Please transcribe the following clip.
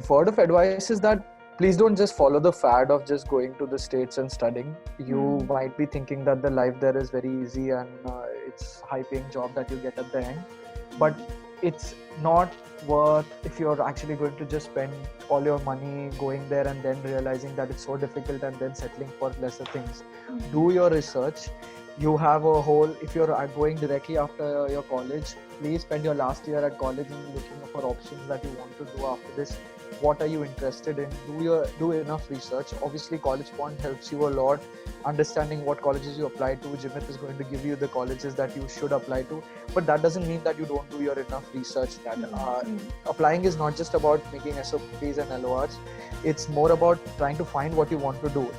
Word of advice is that please don't just follow the fad of just going to the States and studying. You might be thinking that the life there is very easy and it's high-paying job that you get at the end, but it's not worth if you're actually going to just spend all your money going there and then realizing that it's so difficult and then settling for lesser things. Do your research. You have a whole, if you're going directly after your college, please spend your last year at college and looking for options that you want to do after this. What are you interested in? Do enough research. Obviously, Collegepond helps you a lot. Understanding what colleges you apply to, Jimit is going to give you the colleges that you should apply to. But that doesn't mean that you don't do your enough research. That applying is not just about making SOPs and LORs. It's more about trying to find what you want to do.